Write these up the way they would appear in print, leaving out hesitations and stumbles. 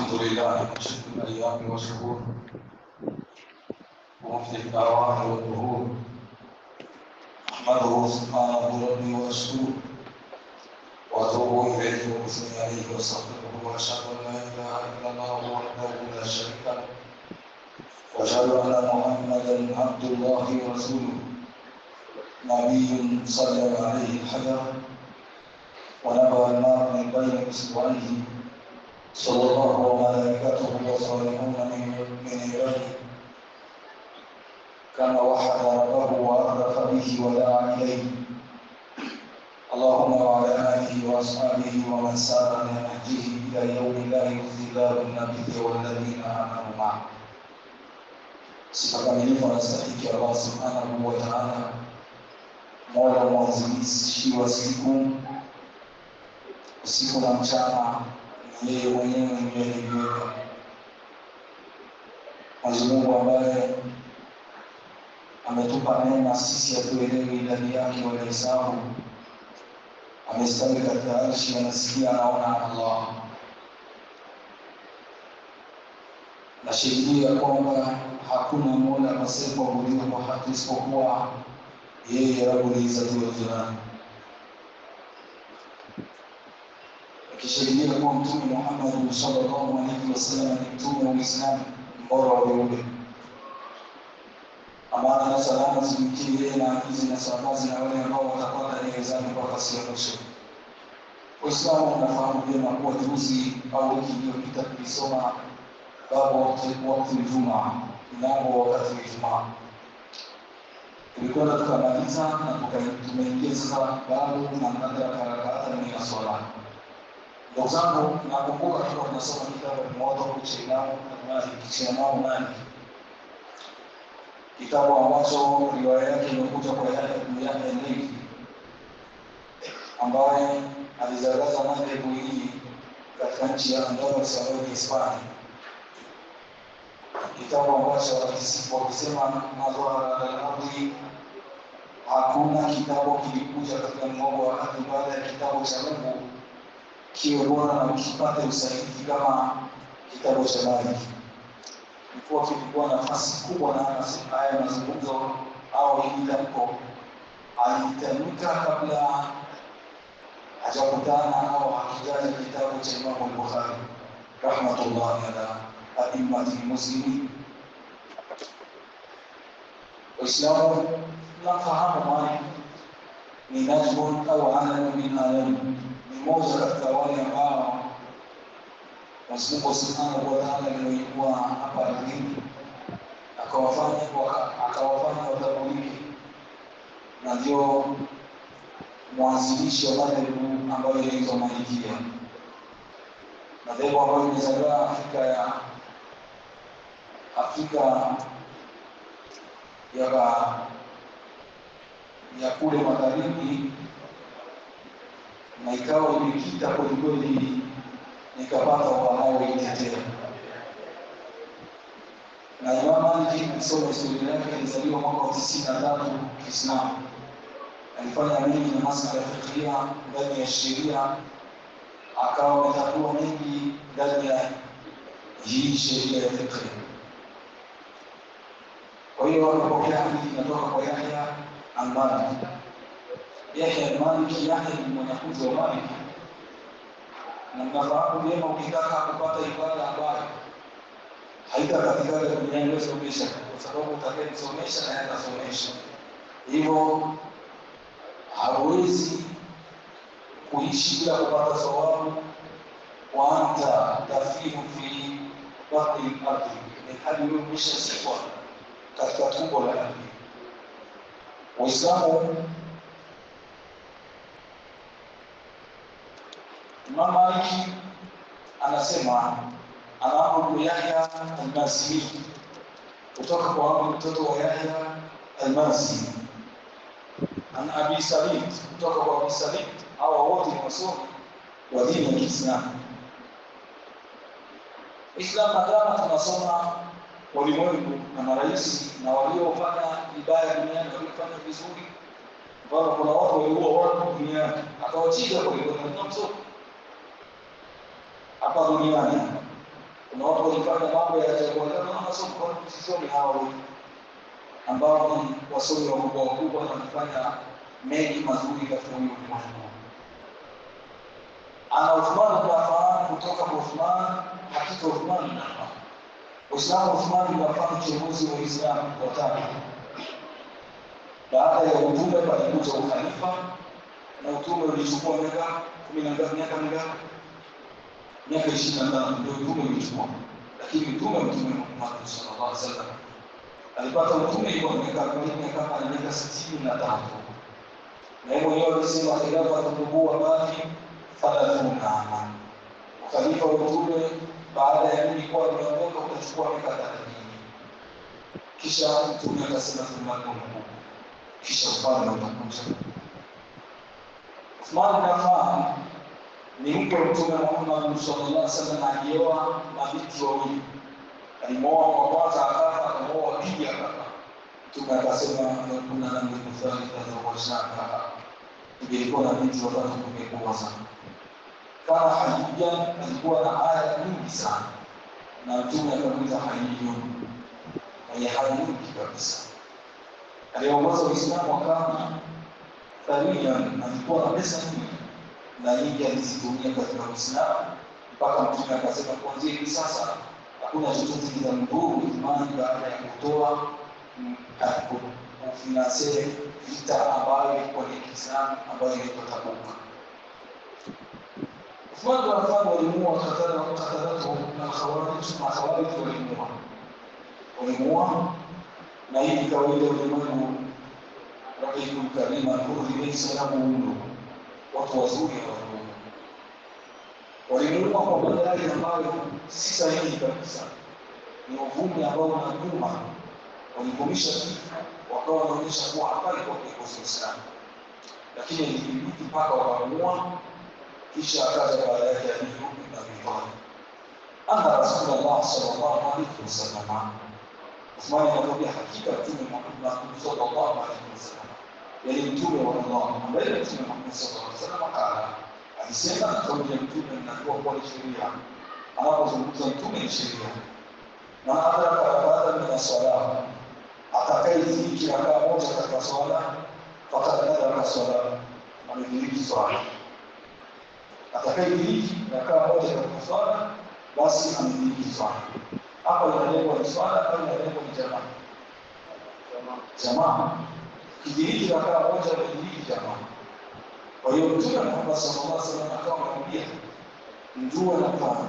الحمد لله مشهد الأيام والشهور ومفتي الأعوام والدهور أحمده سبحانه ربي وأشكره وأتوب إليه وأثني عليه وأستغفره وأشهد أن لا إله إلا الله وحده لا شريك له وأشهد أن محمدا عبد الله ورسوله نبي صلى عليه الحجر ونبأ النار من بين إصبعيه صلى الله وملائكته وصالحون من عباده كما وحد ربه وأعرف به ودعا إليه اللهم وعلى آله وأصحابه ومن سار على نهجه إلى يوم لا يخزي الله النبي والذين آمنوا معه. Sifa kamilifu anastahiki Allah subhanahu wa ta'ala, Mola mwanzilishi wa usiku na mchana, ni yeye mwenyewe ndiye aliyeviweka. Mwenyezi Mungu ambaye ametupa neema sisi hatuelewi idadi yake wala hisabu, amestawi katika arshi, anasikia, anaona Allah. Na shahidia kwamba hakuna mola apasaye kuabudiwa kwa haki isipokuwa yeye, Rabbul Izzati wal Jalal. Akishahidia kuwa Mtume Muhammad sallallahu alaihi wasallam ni mtume wa Uislamu, mbora wa viumbe. Amana na salama zimkie yeye na hizi na sahaba na wale ambao watapata nyayo zake mpaka siku ya mwisho. Waislamu wanafahamu vyema kuwa juzi au wiki iliyopita tulisoma babu wakati Ijumaa, mlango wakati wa Ijumaa. Tulikwenda tukamaliza na tumeingia sasa babu na madraka min as-salat. Ndugu zangu, nakumbuka tulikuwa tunasoma kitabu cha Imam Malik, kitabu ambacho riwaya yake imekuja kwa Yahya ibn Layth, ambaye alizagaza madhehebu hii katika nchi ya Andalus au Hispania. Kitabu ambacho wakisema madhara al-ardi, hakuna kitabu kilikuja katika mgongo wa haki baada ya kitabu cha Mungu kiwe bora na ukipate usahihi kama kitabu cha Malik. Ilikuwa kilikuwa nafasi kubwa, na haya mazungumzo au hili tamko alitamka kabla hajakutana au hakijaja kitabu cha Imam al-Bukhari rahmatullahi ala a'immati muslimin. Waislamu nafahamu Malik ni najmun au alamu min alam, ni moja katika wale ambao Mwenyezi Mungu Subhanahu wa Ta'ala alikuwa hapa ardhini akawafanya watabuliki, na ndio mwanzilishi wa madhehebu ambayo inaitwa Malikia, madhehebu ambayo imezaliwa Afrika ya kule magharibi, na ikawa imekita kwelikweli, nikapata wanaoitetea. Na Imam Malik kusoma historia yake, alizaliwa mwaka wa 93 Kiislamu. Alifanya mengi na masuala ya fiqh ndani ya sheria, akawa ametatua mengi ndani ya hii sheria ya fiqh. Kwa hiyo akapokea hadithi inatoka kwa Yahya al-Malik. Yahya al-Malik, Yahya ni mwanafunzi wa Malik, na mnafahamu vyema ukitaka kupata ibada ambayo haitapatikana duniani wewe somesha, kwa sababu utakayemsomesha na yeye atasomesha. Hivyo hawezi kuishi bila kupata thawabu. Wa anta tafihu fi batni al-ardi, ni hadi wewe umeshazikwa katika tumbo la ardhi. Waislamu, Imam Malik anasema anaamuru Yahya al-Mazini kutoka kwa mtoto wa Yahya al-Mazini, an Abi Salim kutoka kwa Abi Salim. Hawa wote ni wasomi wa dini ya Kiislamu. Islam madama tunasoma walimwengu na marais na waliofanya vibaya duniani waliofanya vizuri, bado kuna watu walioua watu duniani akawachinja kwa hiyo ndio hapa duniani. Kuna watu walifanya mambo ya ajabu kama masomo kwa kusisoni hao ambao ni wasomi wakubwa wanafanya mengi mazuri katika ulimwengu. Ana Uthman bin Affan kutoka kwa Uthman, hakika Uthman bin Affan. Uislamu Uthman bin Affan kiongozi wa Uislamu wa tatu. Baada ya utume palikuja ukhalifa na utume ulichukua miaka 10 miaka mingapi? Miaka 25 ndio utume ulichukua. Lakini utume Muhammad sallallahu alaihi wasallam alipata utume kwa miaka 63. Na yeye mwenyewe alisema khilafa tukuwa baki 30 ukhalifa wa utume baada ya mimi kuwa nimeondoka utachukua miaka 30. Kisha mtume akasema tumako mkuu. Kisha ufalme utakuja. Uthman bin Affan ni mke wa Mtume Muhammad sallallahu alaihi wasallam, alioa mabinti wawili. Alimoa wa kwanza akafa, akamoa pili akafa. Mtume akasema kuna na mtu fulani atazowashaka. Ilikuwa na binti watatu kumekuwa sana. Kana Hadija alikuwa na aya nyingi sana. Na Mtume akamuita Hadija. Na hayuki kabisa. Aliongoza Uislamu kama Thalia, alikuwa na pesa nyingi na nyingi alizitumia katika Uislamu mpaka Mtume akasema kuanzia hivi sasa hakuna chochote kitamdhuru imani baada ya kutoa kufinansia vita ambayo ilikuwa ni Kiislamu ambayo ilikuwa Tabuk. Uthman bin Affan walimuua Qatada na Khawarij walimuua na hii ni kawaida ya ulimwengu. Rabbul Karim al-Hurri salamu watu wazuri walimuua kwa bandari ambayo si sahihi kabisa. Ni uvumi ambao unaduma. Walivumisha kitu wakawa wanaonyesha kuwa hapana kwa kiongozi Uislamu. Lakini ilibidi mpaka wakamuua, kisha akaja baada yake alivyo na vifaa. Anna Rasulullah sallallahu alaihi wasallam Uthman akamwambia hakika Mtume Muhammad sallallahu alaihi wasallam, yale Mtume wa Allah ambaye Mtume Muhammad sallallahu alaihi wasallam akala alisema kauli ya Mtume inakuwa kwa sheria. Anapozungumza Mtume ni sheria. Na baada ya swala atakayediriki rakaa moja katika swala fakad adraka swala, amediriki swala. Atakayediriki rakaa moja katika swala basi amediriki swala. Hapa inalengwa ni swala au inalengwa ni jamaa? Jamaa. Kidiriki rakaa moja amediriki jamaa. Kwa hiyo Mtume Muhammad sallallahu alaihi wasallam akawa anamwambia njua na pana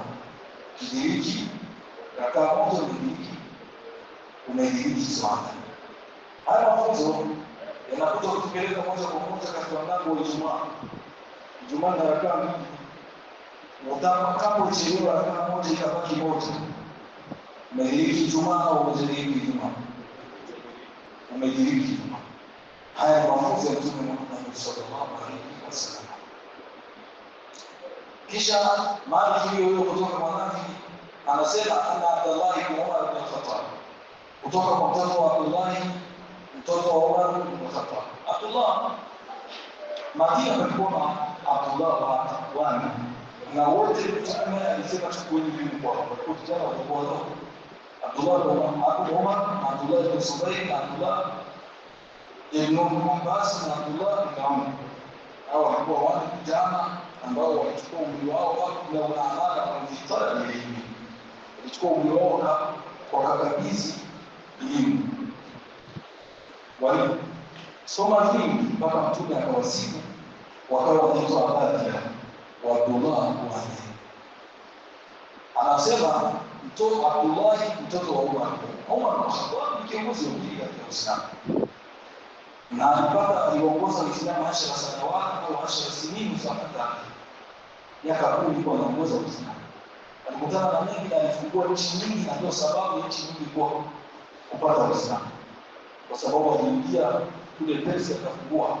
kidiriki rakaa moja umediriki swala. Haya mafunzo yanakuja kutupeleka moja kwa moja katika mlango wa Ijumaa. Ijumaa na rakaa mbili. Utakapo uchelewa rakaa moja ikabaki moja. Umediriki Ijumaa au umediriki Ijumaa? Umediriki Ijumaa. Haya mafunzo ya Mtume Muhammad sallallahu alaihi wasallam. Kisha mali hiyo kutoka mwanamke anasema ana Abdullah ibn Umar ibn Khattab, kutoka kwa mtoto wa Abdullah mtoto wa Umar ibn Khattab. Abdullah Madina palikuwa Abdullah wana na wote Mtume alisema chukueni mimi kwa kwa kijana walikuwa wadogo. Abdullah ibn Umar, Abdullah ibn Zubayr, Abdullah ibn Abbas na Abdullah ibn Umar. Hao walikuwa wale vijana ambao walichukua umri wao kabla wanaanza kumfitara elimu. Walichukua umri wao kwa kakabisi elimu. Walisoma vingi mpaka Mtume akawasifu, wakawa wanaitwa Abdullah wa Abdullah wane. Anasema mtoto Abdullah mtoto wa Umar. Umar bin Khattab ni kiongozi wa dini ya Uislamu. Na aliongoza Uislamu 10 sanawati au 10 sinini sakata. Miaka 10 kwa anaongoza Uislamu. Alikutana na mengi, alifungua nchi nyingi, na ndio sababu nchi nyingi kwa kupata Uislamu. Kwa sababu aliingia kule Persia akafungua,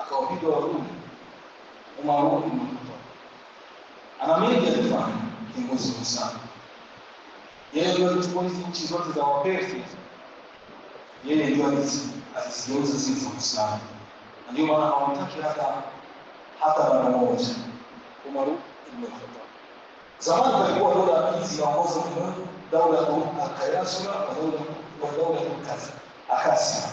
akawapiga Warumi. Umar bin Khattab ana mengi alifanya kiongozi wa Uislamu. Yeye ndio alichukua nchi zote za Wapersia. Yeye ndio alizigeuza zile za Uislamu. Ndio maana hawataki hata mara moja Umar ibn Khattab. Zamani palikuwa dola hizi zinaongoza ulimwengu, dola ya Kayasura na dola ya Akasia.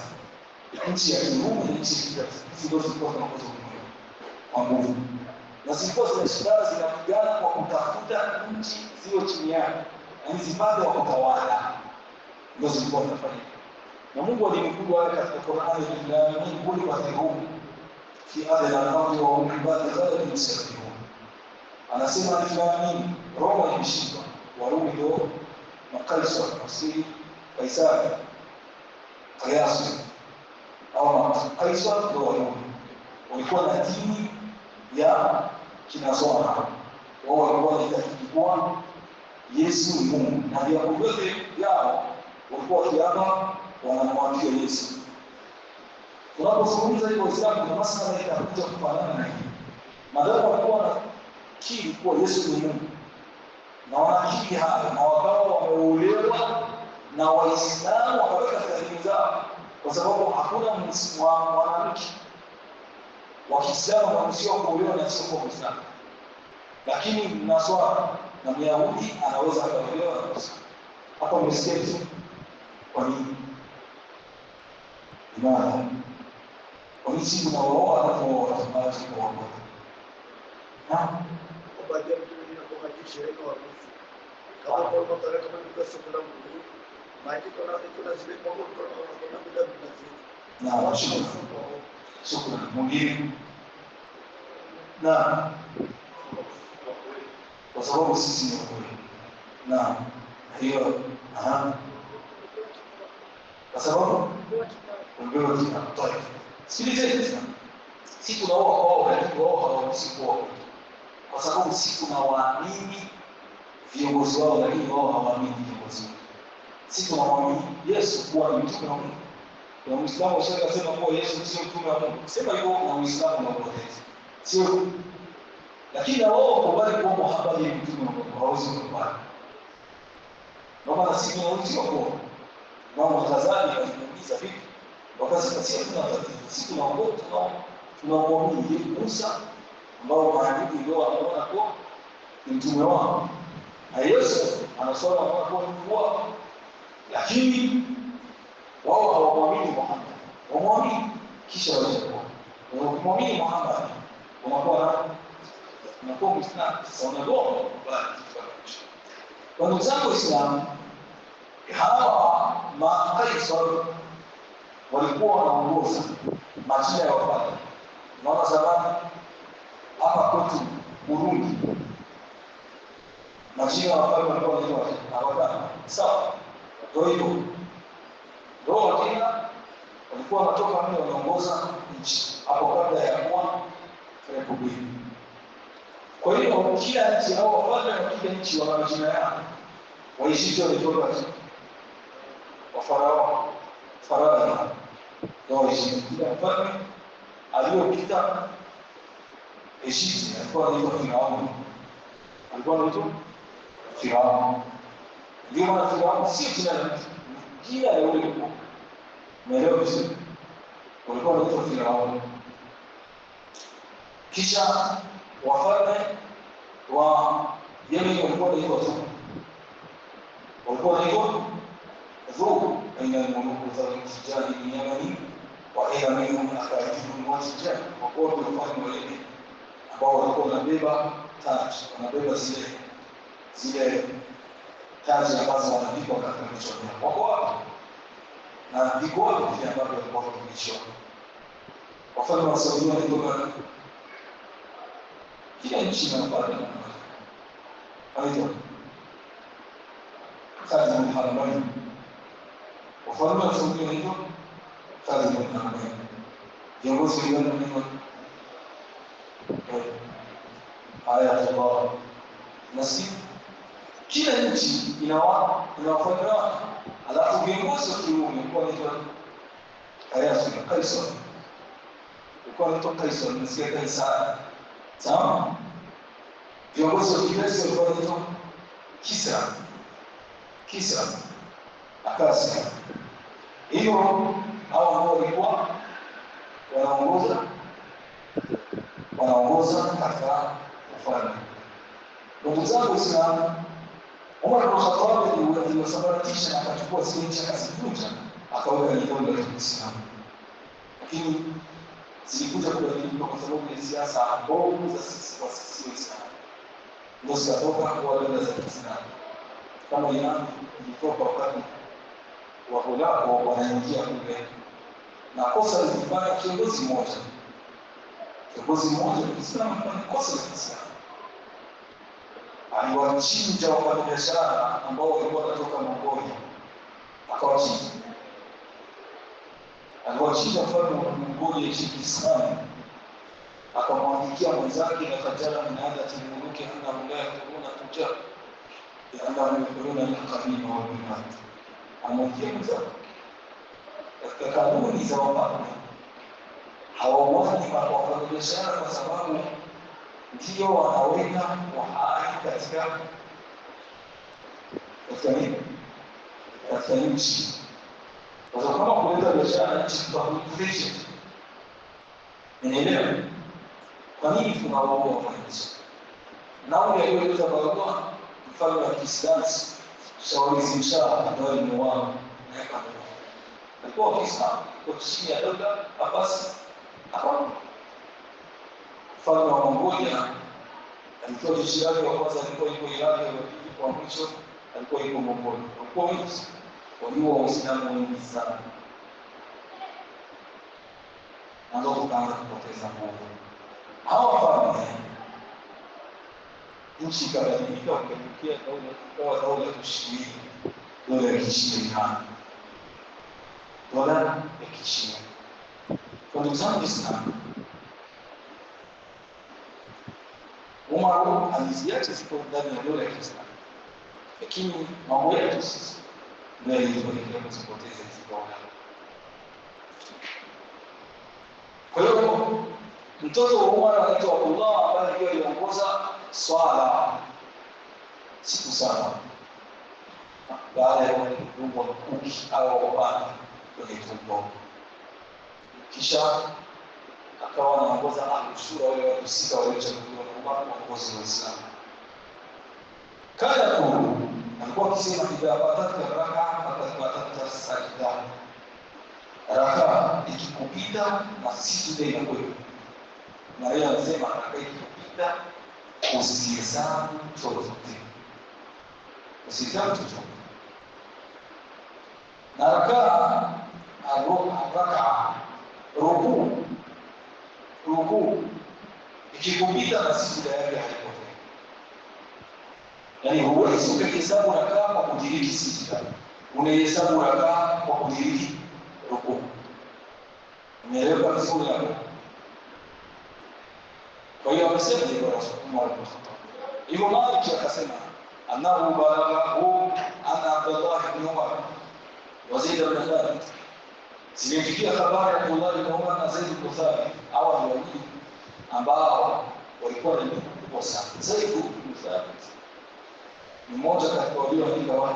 Nchi ya Kirumi na nchi ya hizi ndio zilikuwa zinaongoza ulimwengu kwa nguvu. Na zilikuwa zinashindana, zinapigana kwa kutafuta nchi ziwe chini yake, yaani zipate wa kutawala. Ndio zilikuwa zinafanya. Na Mungu alimkuja wale katika Qur'ani, "Ilahi kulli wahdihum fi adla al-ardi wa hum ibadu ghayri muslimin." Anasema Islamu Roma imeshindwa, Warumi ndio Makaisari, Misri Kaisari, Kaisari au Kaisari ndio Warumi. Walikuwa na dini ya kinazona, wao walikuwa wanaitwa Yesu ni Mungu, na vya vyote vyao walikuwa wakiapa wanamwambia Yesu. Tunapozungumza hiyo Uislamu kuna masuala yanayokuja kufanana na hii. Madhara walikuwa kiri kuwa Yesu ni Mungu, na wanakiri hayo, na wakawa wameolewa na Waislamu wakaweka katika zao, kwa sababu hakuna mwanamke wa Kiislamu anaruhusiwa kuolewa na sio Muislamu. Lakini Mnaswara na Myahudi anaweza kuolewa na Muislamu. Hapa msikie kwa nini? Imani. Kwa nini sisi tunaoa alafu watabaji kwa wao? Naam. Kwa baadhi ya vitu vinakuwa kisheria kwa Mungu. Kama kwa mfano kama ni soko la Mungu, maji kuna zile mambo kuna muda mrefu. Na shukrani. Mwingine. Na kwa sababu sisi ni kweli. Na hiyo kwa sababu ndio tunatoa. Sikilizeni sana. Sisi tunaoa kwao, lakini wao hawaruhusi kuoa. Kwa sababu sisi tunawaamini viongozi wao, lakini wao hawaamini viongozi wao. Sisi tunamwamini Yesu kuwa ni mtume wa Mungu. Na Muislamu anasema kuwa Yesu sio mtume wa Mungu. Sema hivyo na Uislamu unaopoteza. Sio. Lakini na wao wakubali kwamba habari ya mtume wa Mungu, hawezi kukubali. Ndio maana sisi tunaruhusiwa kuoa. Na watazamaji wanajiuliza vipi? Wakati sisi sisi tunamwamini Musa ambao maandiko ndio anaona kwa ni mtume wao. Na Yesu anasema kwa lakini wao hawamwamini Muhammad. Wamwamini kisha wanakuwa. Wamwamini Muhammad. Wanakuwa Muislamu. Sasa wanadoa bali. Kwa ndugu zangu Waislamu, hawa Makaisari walikuwa wanaongoza majina ya wafalme. Naona zamani hapa kwetu Burundi majina ya wafalme walikuwa wanaitwa sawa. Ndio hivyo. Ndio wakina walikuwa wanatoka mimi wanaongoza nchi hapo kabla ya kuwa republiki. Kwa hiyo kila nchi au wafalme wa kila nchi wana majina yao. Waishi wanaitwa Farao ndio kila mfalme aliyopita Egypt alikuwa anaitwa Farao. Alikuwa anaitwa Farao. Ndio maana Farao si jina la mtu. Jina la yule mtu. Umeelewa vizuri? Walikuwa wanaitwa Farao. Kisha wafalme wa Yemen walikuwa wanaitwa Zul. Walikuwa wanaitwa Zul. أين الملوك الرجال اليمني وأين منهم أخراجهم والرجال وقوة الفهم والعلم ambao walikuwa wanabeba taji, wanabeba zile taji ambazo wanavikwa katika vichwa vyao. Wako wapi? Na viko wapi vile ambavyo walikuwa wakivishwa? Wafalme wa Saudi walitoka kila nchi na wafalme na wanaitwa Khazin al-Haramain. Wafalme wa Saudi wanaitwa Khazin al-Haramain. Viongozi wa Iran wanaitwa Ayatollah. Nasi kila nchi ina wafalme wake. Alafu viongozi wa Kirumi walikuwa wanaitwa Kaisar. Walikuwa wanaitwa Kaisar, nasikia Kaisar. Sawa? Viongozi wa Kiresi walikuwa wanaitwa Kisra. Akasia. Hiyo hao ambao walikuwa wanaongoza katika ufalme. ndugu zangu Waislamu, Umar bin Khattab aliwasambaratisha na akachukua zile nchi akazivunja, akaweka dola ya Kiislamu. Lakini zilikuja kubadilika kwa sababu ya siasa mbovu za sisi kwa sisi Waislamu, ndio zikatoka kwa dola za Kiislamu. Kama Iran ilitoka wakati wa Holako wanaingia kule, na kosa lilifanya kiongozi mmoja Muislamu alifanya kosa la Kiislamu. Aliwachinja wafanyabiashara ambao walikuwa wanatoka Mongolia, akawachinja. Aliwachinja mfalme wa Mongolia nchini Kiislamu, akamwandikia mwenzake na kajara minadati muluki anna la yakuna tuja anna yukuruna al-qadim wa al-binat. Amwandikia mwenzake katika kanuni za wafalme hawawani wafanyabiashara kwa sababu ndio wanaweka uhai katika nchi. Kwa sababu kama kuleta biashara nchi tutakuifisha. Unaelewa? Kwa nini tunawaua wafanyabiashara? Nao yaliyoleta barua mfalme wa Kiislamu Shauri Shah ndio imewao na kama alikuwa Kiislamu kwa chini ya dola Abbasi. Hapo mfalme wa Mongolia alikuwa jeshi lake wa kwanza alikuwa yuko Iraq, wa mwisho alikuwa yuko Mongolia. Kwa hiyo waliua Waislamu wengi sana, na ndio tukaanza kupoteza nguvu. Hawa wafalme nchi ikabadilika, wakatokea dola ya Kishia, dola ya Kishia, dola ya Kishia. Kwa ndugu zangu Waislamu, Umar aliziacha ziko ndani ya dola ya Kiislamu, lakini mambo yetu sisi ndio yaliyotokea kuzipoteza hizo dola. Kwa hiyo mtoto wa Umar anaitwa Abdullah, ambaye ndio aliongoza swala siku saba baada ya kudungwa mkuki au wabani kwenye tumbo. Kisha akawa anaongoza Ahlus-Shura, wale watu sita waliochaguliwa na Umar kuongoza Waislamu. Kana kulu alikuwa akisema idha fataka raka sajda, raka ikikupita na sijda inakuwepo. Na yeye anasema raka ikikupita usihesabu chochote, usihesabu chochote. Na raka ruku ikikupita na sijda yake haipotei. Yaani huwezi ukahesabu rakaa kwa kudiriki sijda, unahesabu rakaa kwa kudiriki ruku. Umeelewa vizuri hapo? Kwa hiyo amesema hivyo Umar bin Khattab. Ibn Malik akasema annahu balaghahu anna Abdullah ibn Umar wa Zaid ibn Thabit, zilifikia habari ya Abdullah ibn Umar na Zaid ibn Thabit, hawa ni wawili ambao walikuwa na elimu kubwa sana. Zaid ibn Thabit ni mmoja katika walioandika wahi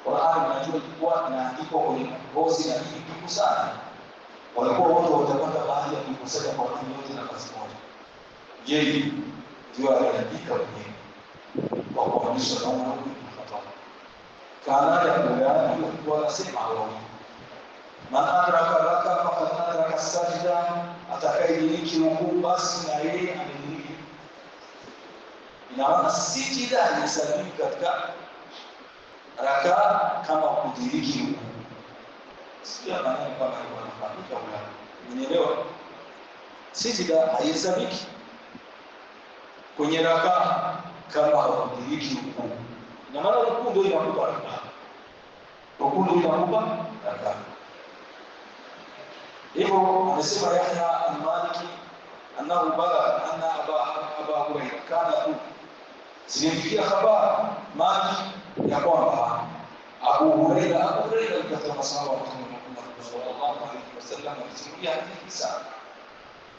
Qur'an, najua ilikuwa inaandikwa kwenye ngozi na kitu sana. Walikuwa wote watapata bahati ya kukusanya kwa watu wote nafasi moja. Yeye ndio aliandika mwenyewe kwa kuonyesha na Umar bin Khattab. Kana ya Qur'an ilikuwa nasema hapo, man adraka raka faqad adraka sajda, atakayediriki rukuu basi na yeye amediriki. Ina maana sijida ni sahihi katika raka kama kudiriki rukuu. Sio maana kama wanafanyika wala. Umeelewa? Sijida haisabiki kwenye raka kama kudiriki rukuu. Ina maana rukuu ndio inakupa raka. Rukuu ndio inakupa raka. Hivyo amesema Yahya al-Maliki annahu balagha anna Aba Hurairah kana zilifikia habari Maliki ya kwamba Abu Hurairah katika masahaba wa Mtume Muhammad sallallahu alaihi wasallam alisimulia hadithi sana.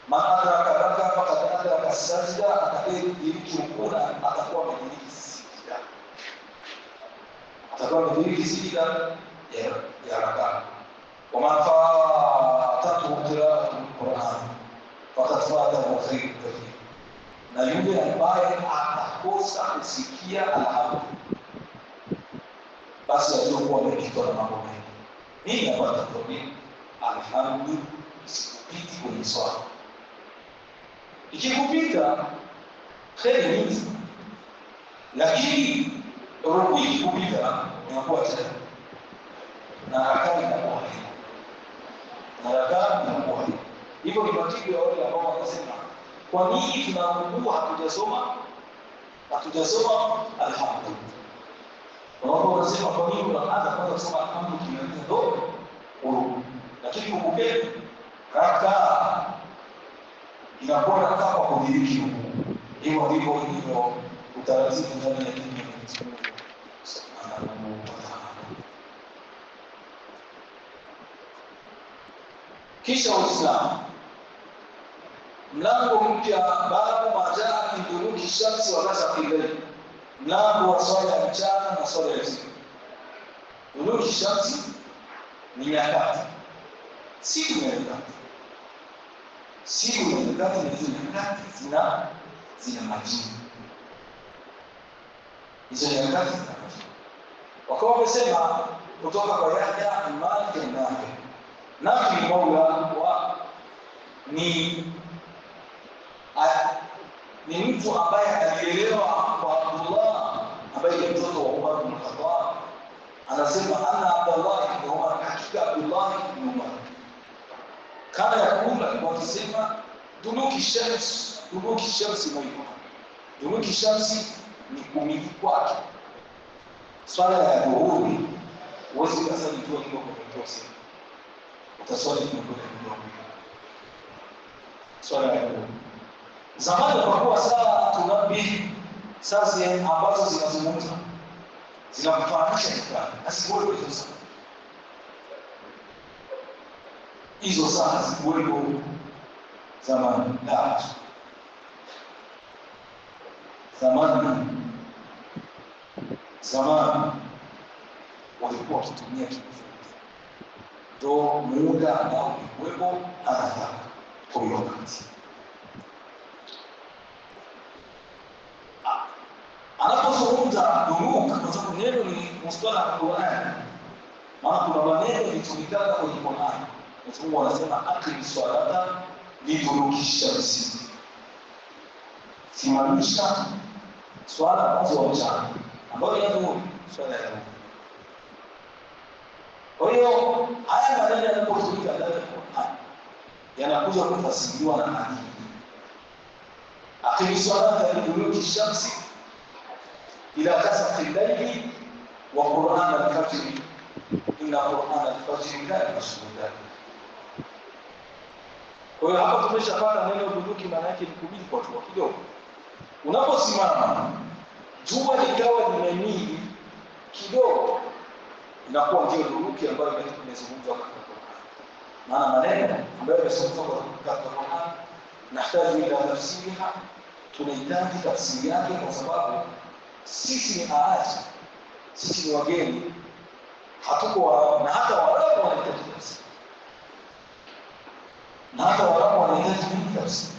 Man adraka raka faqad adraka sajda, atakayediriki rukuu atakuwa amediriki sijda. Atakuwa amediriki sijda ya raka. Wa man fatatu qira'atul Qur'an faqad fatahu khairun kathir. Na yule ambaye atakuwa akikosa kusikia alhamdu, basi alikuwa amekitwa na mambo mengi. Nini napata problem? Alhamdu isikupiti kwenye swala. Ikikupita kheri nyingi, lakini rukuu ikikupita unakuwa tena na rakati inakuwa hivyo. Ni majibu ya wale ambao wanasema kwa nini tunaamua hatujasoma alhamdu. Wao wanasema kwa nini unaanza kwanza kusoma alhamdu kimaliza ndo urukuu, lakini ukupeni raka inakuwa raka kwa kudiriki huko. Hivyo ndivyo utaratibu ndani ya dini ya Mungu Subhanahu wa Ta'ala. Kisha Uislamu, mlango mpya, babu majaa kiduruki shamsi wa ghasaqi al-layl, mlango wa swala ya mchana na swala ya usiku. Duruki shamsi ni nyakati, siku ya nyakati. Siku ya nyakati ni zile nyakati zina majina. Hizo nyakati zina majina. Wakawa wamesema kutoka kwa Yahya Malik Nafi. Nafi maula wa ni mtu ambaye alielewa kwa Abdullah ambaye ni mtoto wa Umar bin Khattab. Anasema ana Abdullah ibn Umar, hakika Abdullah ibn Umar kana yakula kwa kusema duluki shamsi mwiko. Duluki shamsi ni kumili kwake. Swala ya dhuhuri huwezi kasali jua liko kwenye tosi, utaswali kidogo. Swala ya dhuhuri zamani kwa kuwa saa tunabii sasa ambazo zinazungumza zinakufahamisha nikani asikuwepo hizo saa zikuwepo zamani. La, zamani walikuwa wakitumia kifupi, ndo muda ambao ulikuwepo anataka kwa hiyo wakati. Anapozungumza duluk, kwa sababu neno ni mustala wa Qur'an, maana kuna maneno yalitumikana kwenye Qur'an. Mungu anasema aqim salata liduluki shamsi, simamisha swala mwanzo wa mchana, ambayo ni dhuhuri, swala ya dhuhuri. Kwa hiyo haya maneno yanapotumika ndani ya Qur'an yanakuja kufasiriwa na hadithi. Aqim salata liduluki shamsi ila ghasaqi al-layli wa Qur'an al-fajr, inna Qur'an al-fajr kana mashhuda. Kwa hiyo hapa tumeshapata neno duluki, maana yake ni kubili kwa tu kidogo. Unaposimama jua likawa limemili kidogo, inakuwa ndio duluki ambayo imezungumzwa katika Qur'an. Maana maneno ambayo yamezungumzwa katika Qur'an nahitaji ila tafsiriha, tunahitaji tafsiri yake, kwa sababu sisi ni aaji, sisi ni wageni, hatuko na hata Waarabu wanahitaji tafsiri. Na hata Waarabu wanahitaji tafsiri.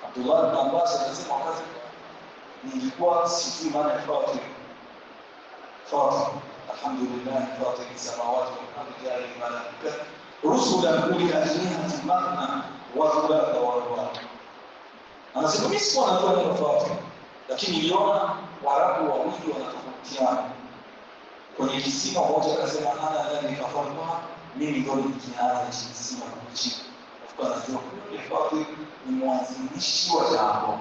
Abdullah ibn Abbas anasema wakati nilikuwa sijui maana ya Fatir. Alhamdulillah, Fatir samawati wal ardi ja'ala al-malaika rusulan uli ajnihatin mathna wa thulatha wa ruba'. Anasema mimi sikuwa najua neno Fatir, lakini niliona Waarabu wawili wanatofautiana kwenye kisima. Mmoja akasema ana ndani kafarqa, mimi ndio nikianza kisima kuchini. Kwa sababu Fatir ni mwanzilishi wa jambo,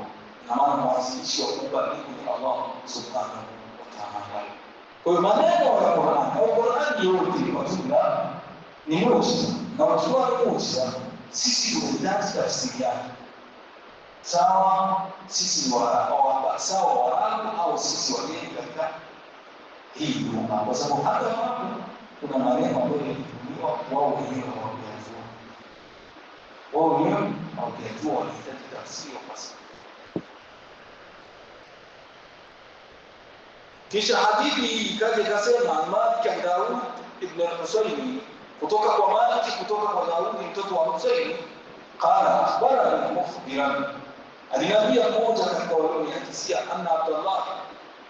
na maana mwanzilishi wa kubadilika ni Allah Subhanahu wa Ta'ala. Kwa hiyo maneno ya Qur'an au Qur'an yote kwa jumla ni muujiza, na ukiwa ni muujiza, sisi tunahitaji tafsiri yake. Sawa sisi ni Waarabu, sawa Waarabu au sisi wageni katika hii dunia, kwa sababu hata hapo kuna maneno ambayo yanatumiwa wao wenyewe hawajajua, wanahitaji tafsiri kwa sababu. Kisha hadithi ikaja ikasema Malik an Daud ibn al-Husayn, kutoka kwa Malik kutoka kwa Daud mtoto wa Husayn, qala akhbarana mukhbiran, Aliniambia mmoja katika walioniakisia anna Abdullah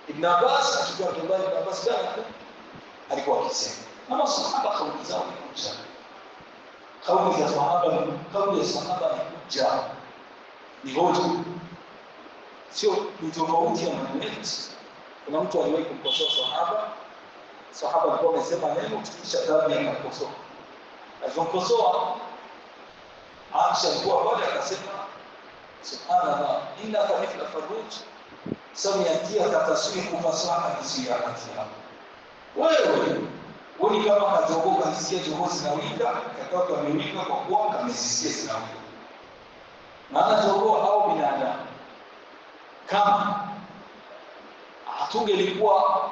ibn Abbas, akiwa Abdullah ibn Abbas alikuwa akisema, na masahaba kauli zao ni hujja. Kauli ya sahaba ni hujja, ni hoja, sio ni tofauti ya maneno yetu. Kuna mtu aliwahi kumkosoa sahaba alikuwa amesema neno kisha tabi akakosoa. Alipomkosoa Aisha alikuwa pale akasema, subhanallah, innaka mithla farruj samiatia kataswiku fasaha bisiyatiha. Wewe ni kama katoka kisikia jogoo zinawika, katoka amewika kwa kuwa kamesisikia zinawika. Maana jogoo au binadamu kama hatungelikuwa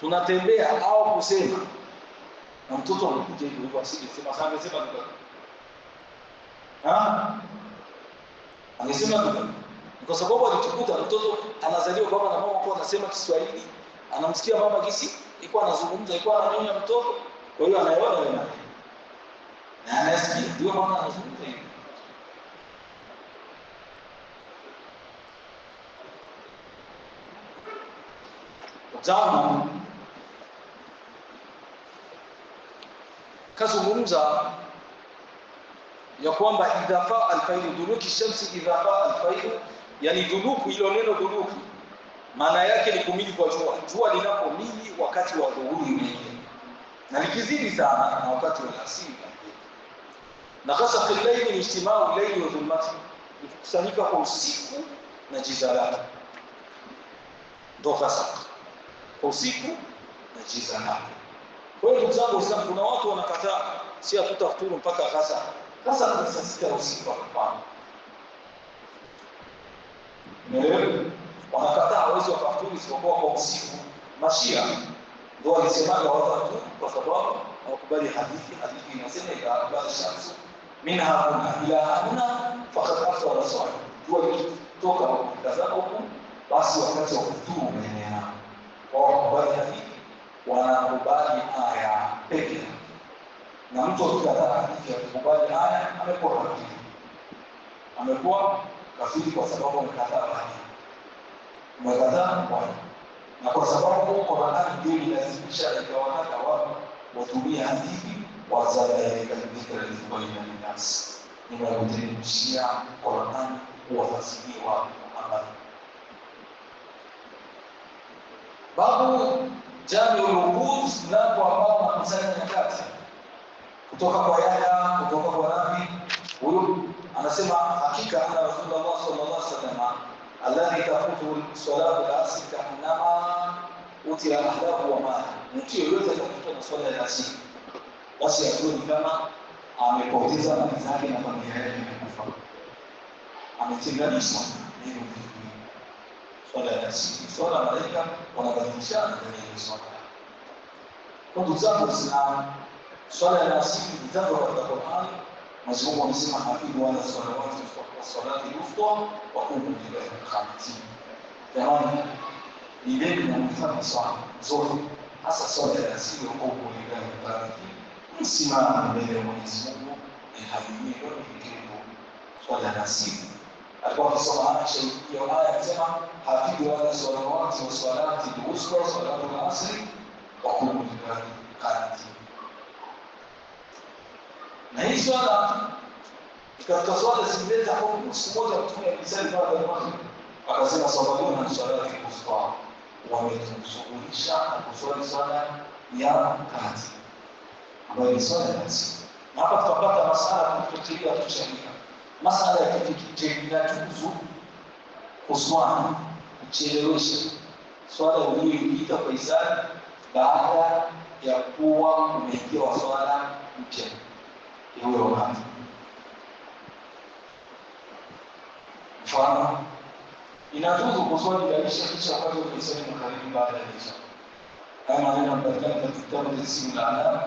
tunatembea au kusema na mtoto anakuja hivyo asingesema sana, angesema ndio. Angesema ndio. Kwa sababu alitukuta mtoto anazaliwa baba na mama kwa anasema Kiswahili, anamsikia mama gisi ilikuwa anazungumza, ilikuwa ananyonya mtoto, kwa hiyo anaelewa yeye na anasikia ndio mama anazungumza hivi. Jana kazungumza ya kwamba idhafa al-faidu duluki shamsi, idhafa al-faidu yani duluku, ilo neno duluku maana yake ni kumili kwa jua linapomili wakati wa dhuhuri unaingia na likizidi sana na wakati wa asili. Na hasa filaini ni ijtimau layli wa dhulmati, kukusanyika kwa usiku na giza lake, ndio hasa kwa usiku na giza lake. Kwa hiyo ndugu zangu Waislamu, kuna watu wanakataa si hatutafuturu mpaka hasa ni saa 6 usiku hapana. Wanakataa hawezi wakafuturu isipokuwa kwa usiku. Mashia ndio walisemaga watu kwa sababu hawakubali hadithi inasema idha shamsu minha huna ila huna faqad afṭara as-sā'im, jua likitoka kutazama huko basi wakati wa kufuturu umenena. Wao hadithi wanakubali aya pekee, na mtu akikataa hadithi ya kukubali aya amekuwa kafiri kwa sababu amekataa aya. Na kwa sababu Qur'an ndio inazimisha ikawataka watu watumie hadithi wazala katika dhikra lizubaina linas, ni wakuteremshia Qur'an kuwafasiria habari. Babu Jamiul Uruz, mlango ambao unakusanya nyakati kutoka kwa Yahya, kutoka kwa Nabii. Huyu anasema hakika ana Rasulullah sallallahu alaihi wasallam alladhi tafutu salatu al-asr kama utiya ahlahu wa ma, mtu yoyote atakuta na swala ya asr basi ajue kama amepoteza mali zake na familia yake imekufa, ametenganishwa hiyo swala ya asr. Swala malaika wanabadilishana kwenye hiyo swala. Kwa ndugu zangu Islam, swala ya asr ni jambo katika Qur'an. Mwenyezi Mungu amesema hafidhu ala salawati wa salati al-wusta wa qumu lillahi qanitin. Jamani, ni deni na mfano swala zote, hasa swala ya asili wa qumu lillahi qanitin, msimama mbele ya Mwenyezi Mungu ni hadhimio kitendo swala ya asili. Alikuwa akisoma Aisha hiyo aya akisema hafidhu ala salawati wa salati al-wusta wa salatu al-asr wa qumu lillahi qanitin. Na hii swala katika swala zileta hukumu. Siku moja Mtume alisema baada ya Maghrib akasema swala na swala ya usiku wametushughulisha na kuswali swala ya kati ambayo ni swala ya usiku. Na hapa tutapata masala kufikiria tusharia. Masala ya kufikiria tuzu kuswali kuchelewesha swala uliyoipita kwa isari baada ya kuwa umeingia swala mpya. Iwe wakati mfano inajuzu kuswali Isha kisha wakati ukisema karibu baada ya Isha. Kama maneno mbalimbali katika kitabu cha Sima al-Alam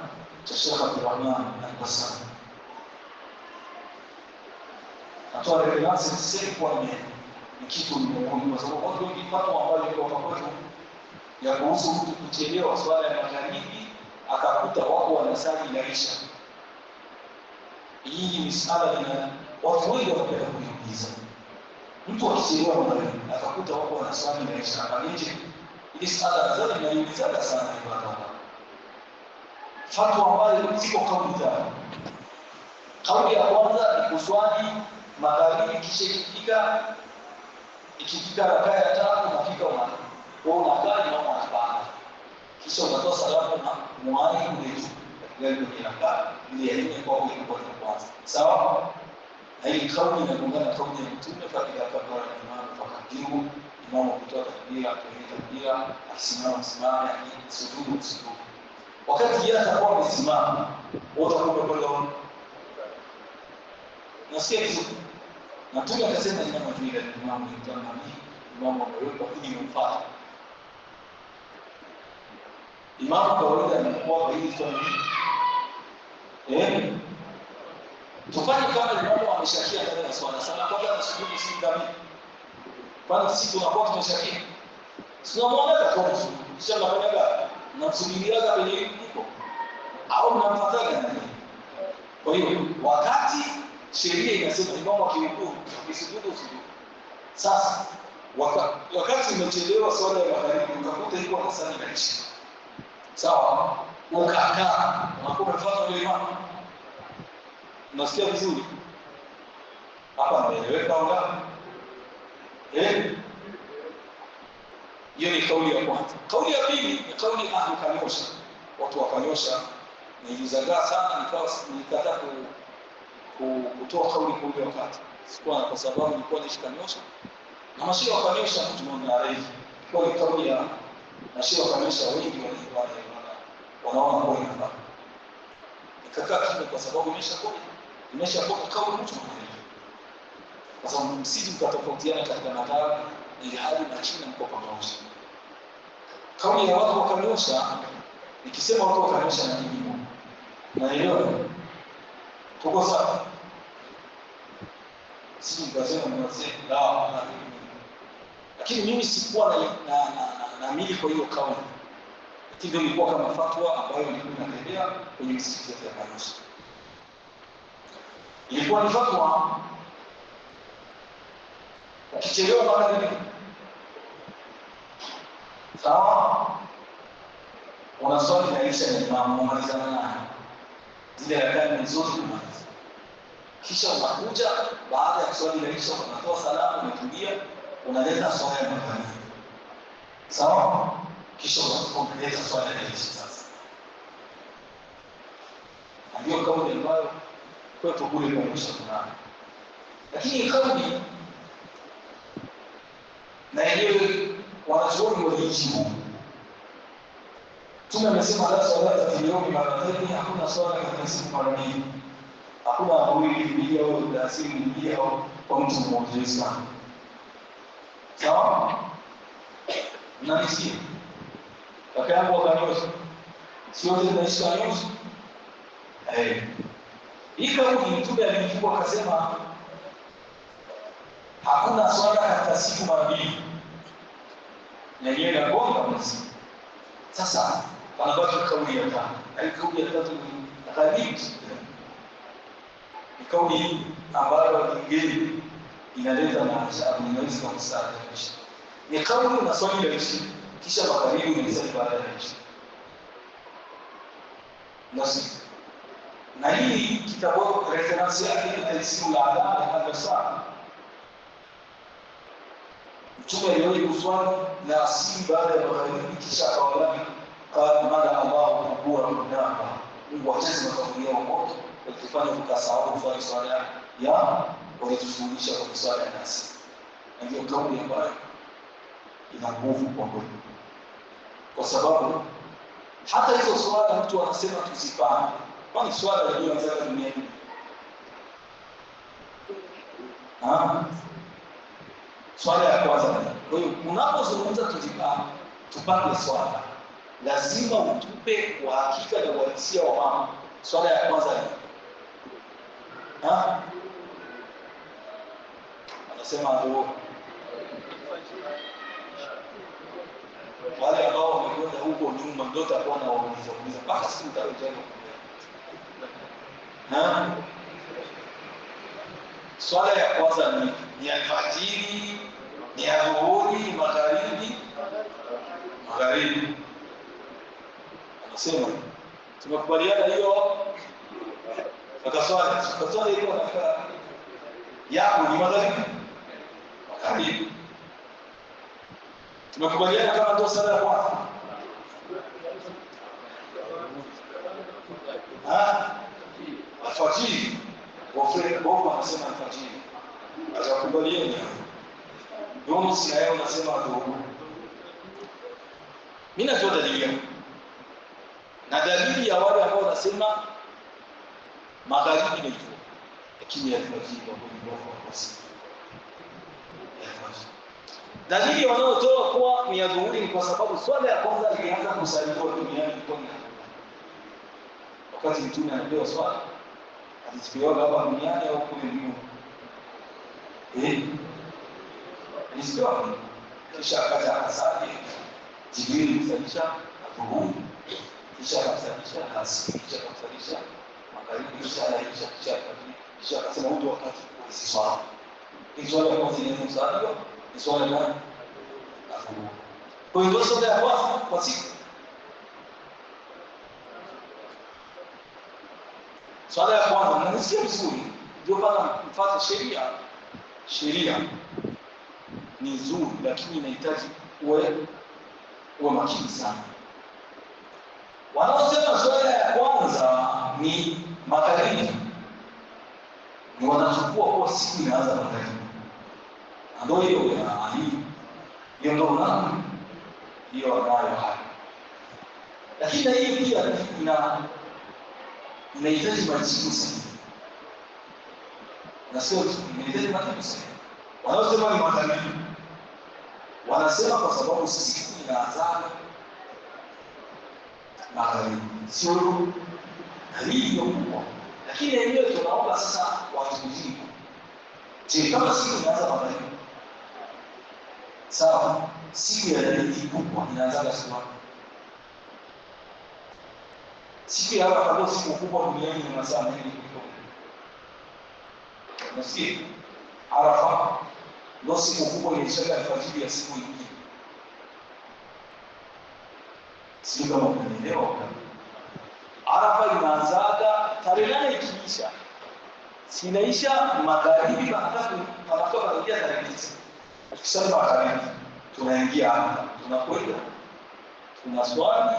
cha Sheikh Abdurrahman al-Basri. Atoa reference sisi kwa ni kitu muhimu, kwa sababu watu wengi watu ambao walikuwa pamoja ya kuhusu mtu kuchelewa swala ya magharibi akakuta wako wanasali Isha. Hii ni msala na watu wengi wanapenda kuiuliza. Mtu akichelewa mahali akakuta wako wanaswali na isha hapa nje, ili sala zote zinaiulizaga sana ibada. Fatwa ambayo ziko kauli tatu. Kauli ya kwanza ni kuswali magharibi kisha ikifika rakaa ya tatu unafika unakaa na unafanya. Kisha unatoa salamu na muani kuletu. Ndio inakaa ile yenye kwa hiyo kwa kwanza. Sawa? Na hii kauli inagongana na kauli ya Mtume katika kabla ya imamu fakatibu, imamu kutoa takbira, kuelekea takbira, akisimama akisujudu. Wakati yeye atakuwa amesimama, wote wako pale. Nasikia vizuri. Na Mtume akasema imamu vile imamu amewekwa ili umfuate. Imamu kawaida anakuwa ili kwa nini? Tufanye kama imamu ameshakia ndani ya swala sana, kwanza anasujudu si dhambi. Kwani sisi tunakuwa tumeshakia. Tunamwona kwa mtu, kisha tunafanyaga na msubiriaga kwenye yuko au mnamfuataga nani? Kwa hiyo wakati sheria inasema imamu akirukuu usujudu. Sasa wakati umechelewa swala ya magharibi ukakuta yuko anasali na isha. Sawa? Ukakaa, unakuwa umefuata ile imamu. Unasikia vizuri? Hapa naeleweka au la? Hiyo ni kauli ya kwanza. Kauli ya pili ni kauli ahli kanyosha. Watu wakanyosha nilizagaa sana nikataka kutoa kauli kwa ile wakati. Sikuwa kwa sababu nilikuwa nishikanyosha. Na mashia wakanyosha mtu mmoja arefu. Kwa hiyo kauli ya mashia wakanyosha wengi wanaona kwa inafaa. Nikakaa kimya kwa sababu imeshakuwa kauli mtu mmoja. Kwa sababu msiji mkatofautiana katika madhara ili hadi na chini mko pamoja. Kauli ya watu wakanyosha, nikisema watu wakanyosha na nini? Naelewa. Tuko sawa? Sisi mkasema mnasema la. Lakini mimi sikuwa na mili kwa hiyo kauli. Lakini ilikuwa kama fatwa ambayo nilikuwa natembea kwenye msikiti ya kanisa. Ilikuwa ni fatwa ukichelewa magharibi. Sawa? Unaswali na isha ya imamu unamalizana naye. Zile rak'a zote kumaliza. Kisha unakuja baada ya kuswali na isha unatoa salamu umetulia unaleta swala ya magharibi. Sawa? Kisha unaleta swala ya isha sasa. Ndio kauli ambayo kwetu kule kwa mwisho tunayo. Lakini kauli na yenyewe wanachuoni walijibu. Mtume amesema la swala za yomi mara mbili, hakuna swala katika siku mara mbili. Hakuna mwili mbili au asili mbili au kwa mtu mmoja sana. Sawa? Na nisikie. Wakaangu wakanyosha. Sio wote tunaishi kanyosha. Hii kauli Mtume alijibu akasema hakuna swala katika siku mara mbili. Na yeye anagonga msi. Sasa wanabaki kauli ya tatu. Hii kauli ya tatu ni gharibu. Ni kauli ambayo ingine inaleta maajabu inaweza kumsaidia. Ni kauli na swali la ishi kisha magharibi unasali baada ya ishi. Nasi. Na hii kitabu reference yake ni tafsiri la Adhan al-Basra. Mtume aliwahi kuswali na asili baada ya magharibi kisha akawalahi qala mada Allahu kubura mudama. Mungu ajaze makaburi yao moto wakifanya ukasahau kufanya swala ya walitufundisha kwa swala ya nasi. Na ndio kauli ambayo ina nguvu kwa kweli. Kwa sababu hata hizo swala mtu anasema tuzipane. Kwani swala ndio anataka duniani? Swala ya kwanza. Kwa hiyo unapozungumza tupande swala, lazima utupe kwa hakika na uhalisia wa mambo. Swala ya kwanza ni anasema ndio wale ambao wamekwenda huko nyuma ndio takuwa na wauliza mpaka siku utarudia. Swala ya kwanza ni Ni alfajiri, ni adhuhuri, ni magharibi. Magharibi. Anasema tumekubaliana hiyo. Akaswali hiyo anakaa yako ni magharibi. Magharibi. Tumekubaliana kama ndio sala ya kwanza. Alfajiri. Wafrika wanasema alfajiri. Atakubaliana. Ndio sina yao nasema adhuhuri. Mimi najua dalili. Na dalili ya wale ambao wanasema magharibi ni hivyo. Lakini alfajiri kwa siku. Dalili wanaotoa kuwa ni adhuhuri ni kwa sababu swala ya kwanza ilianza kusaliwa duniani kwa wakati mtume anapewa swala alizipewa hapa duniani au kule mbinguni. Alizipewa kisha akaja akasali Jibril kusalisha adhuhuri kisha akasalisha asiri kisha akasalisha magharibi kisha akasema huo wakati wa swala. Hii swala ya kwanza ni swala ni swala gani? Adhuhuri. Kwa hiyo swala ya kwanza kwa siku. Swala ya kwanza mnasikia vizuri. Ndio kama mfuate sheria. Sheria ni nzuri lakini inahitaji uwe makini sana. Wanaosema swala ya kwanza ni magharibi ni wanachukua kwa siku inaanza magharibi. Ndio hiyo ya Ali. Hiyo ndio na hiyo anayo hapa. Lakini hiyo pia inahitaji majibu sana. Na sio inahitaji majibu sana. Wanaosema ni magharibi wanasema kwa sababu siku inaanza magharibi. Sio hiyo kubwa. Lakini hiyo tunaomba sasa watujibu. Je, kama siku inaanza magharibi? Sawa, siku ya dalili kubwa inaanza siku. Siku ya Arafa siku kubwa duniani ni masaa mengi kuliko. Nasikia Arafa ndio siku kubwa inaisha alfajiri ya siku nyingine. Sio kama unaelewa. Arafa inaanzaga tarehe 8 ikiisha. Sinaisha magharibi panatoka kuingia tarehe 9. Tukisema magharibi tunaingia hapa, tunakwenda. Tunaswali,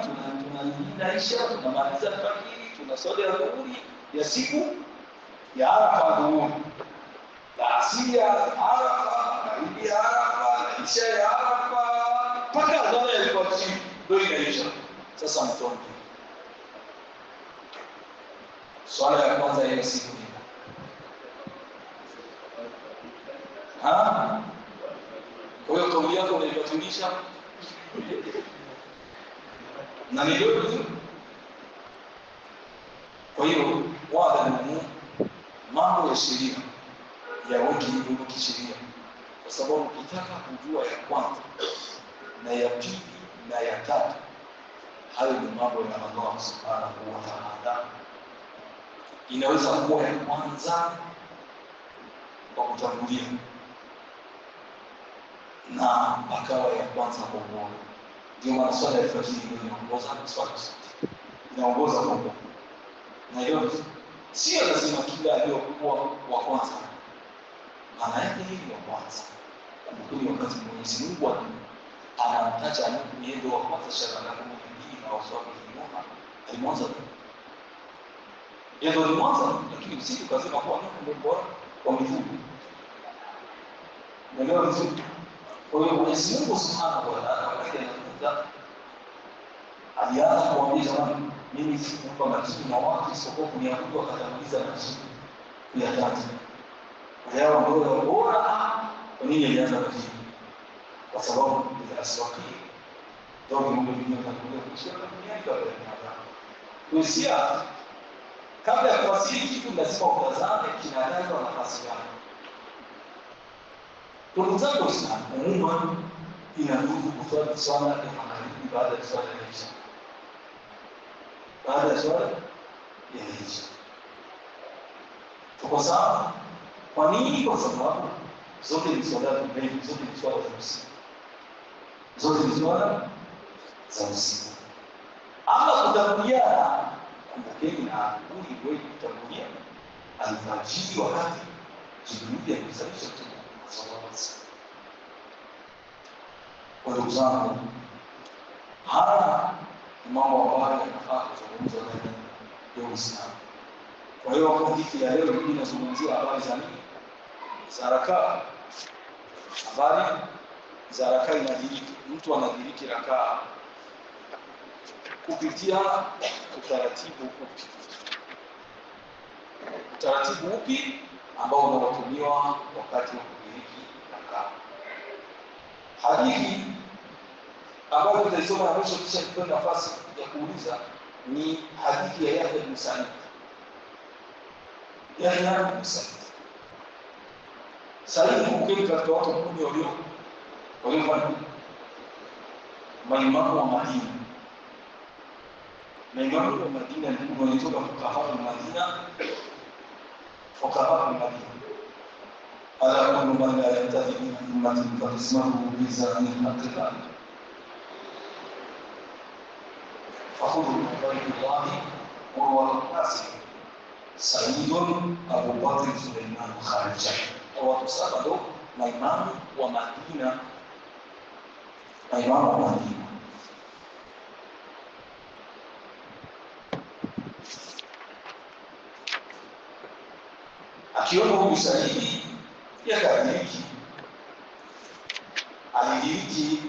tunaisha, tunamaliza alfajiri, tunaswali adhuhuri ya siku ya Arafa adhuhuri. La asili ya Arafa, magharibi ya Arafa, isha ya Arafa, mpaka adhuhuri ya alfajiri ndio inaisha. Sasa mtonge. Swala ya kwanza ya siku hii. Kwa hiyo kauli yako unaibatilisha na ndio vizuri. Kwa hiyo waadhamu mambo ya sheria ya wiki hii kisheria, kwa sababu ukitaka kujua ya kwanza na ya pili na ya tatu, hayo ni mambo ya Allah subhanahu wa ta'ala. Inaweza kuwa ya kwanza kwa kutangulia na akawa ya kwanza kwa ubora. Ndio maana swala ya alfajiri inaongoza swala zote. Inaongoza kwa ubora. Na hiyo sio lazima kila aliyokuwa wa kwanza. Maana yake ni wa kwanza. Kumbuka wakati Mwenyezi Mungu anamtaja yeye ndio wa kwanza shaka na kumhimidi na waswali nyuma. Alimwanza. Yeye ndio alimwanza, lakini usiku kasema kwa ndio bora kwa mifugo. Ndio vizuri. Kwa hiyo Mwenyezi Mungu Subhanahu wa Ta'ala anakuja alianza kuambia jamani, mimi sikupa majini na watu isipokuwa kuniabudu, akatanguliza majini kuyataja. Leo ndio bora. Kwa nini alianza majini? Kwa sababu ya aswaki. Ndio Mungu aliyotangulia kushia duniani kwa binadamu. Kusia kabla ya kuwasili kitu lazima utazame kinaanza nafasi gani. Ndugu zangu Waislamu, umma inaruhusu kuswali swala ya magharibi baada ya swala ya isha. Baada ya swala ya isha. Tuko sawa? Kwa nini? Kwa sababu zote ni swala mbili, zote ni swala za usiku, zote ni swala za usiku. Ama kutanguliana, kumbukeni na adhuhuri wewe kutangulia alfajiri wakati Jibril alisalisha tu maswala. Kwa ndugu zangu, haya ni mambo ambayo yanafaa kuzungumzwa ndani ya Uislamu. Kwa hiyo hadithi ya leo inazungumzia habari za nini? Za rakaa. Habari za rakaa inadiriki, mtu anadiriki rakaa kupitia utaratibu upi? Utaratibu upi ambao unatumiwa wakati wa kudiriki rakaa? Hadithi ambayo tutaisoma na mwisho kisha tupewe nafasi ya kuuliza ni hadithi ya Yahya bin Sa'id. Yahya bin Sa'id. Sa'id mkeni katika watu 10 walio maimamu wa Madina. Maimamu wa Madina ni walitoka fuqaha wa Madina, fuqaha wa Madina. Ala kullu man la yantahi min ummatin fa ismuhu bi zani al-qital. فخذوا من بيت الله وهو القاسم سعيد أبو بكر سليمان خارجة وتصابوا مaimamu wa Madina, maimamu wa Madina. Akiona huyu Saidi yakadiriki, alidiriki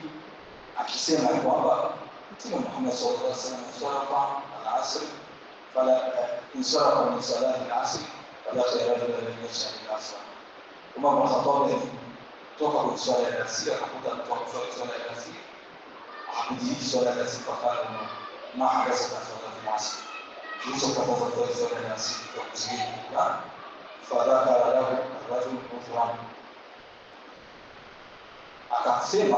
akisema kwamba Mtume Muhammad sallallahu alaihi wasallam sarafa al-asr fala insarafa min salati al-asr fala khayra illa min shahri al-asr. Umar bin Khattab toka kwa swala ya asr akakuta mtu akiswali swala ya asr hakudiriki swala ya asr fakala ma hadasa salati al-asr kisha kwa swala ya asr kwa kuzidi na fadhakara lahu rajul mufram, akasema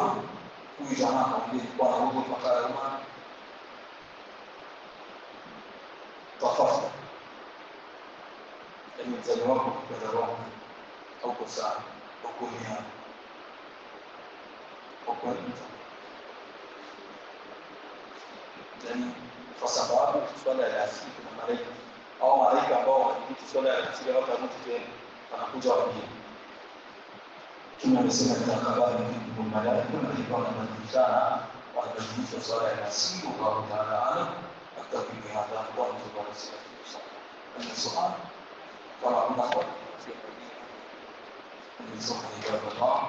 huyu jamaa akamwambia kwa huko fakara Umar tafafa, yani mzani wako kwa roho au kwa saa au kwa nia au kwa nini, yani kwa sababu swala ya asili kuna malaika au malaika ambao wanadhibiti swala ya asili hapa mtu tena anakuja wapia. Kama amesema katika habari ni malaika wanabadilishana, wanabadilisha swala ya asili kwa Taala aktabiri hapa kwa mtu wa asili. Ni swala kama kuna kwa ni swala ya Allah.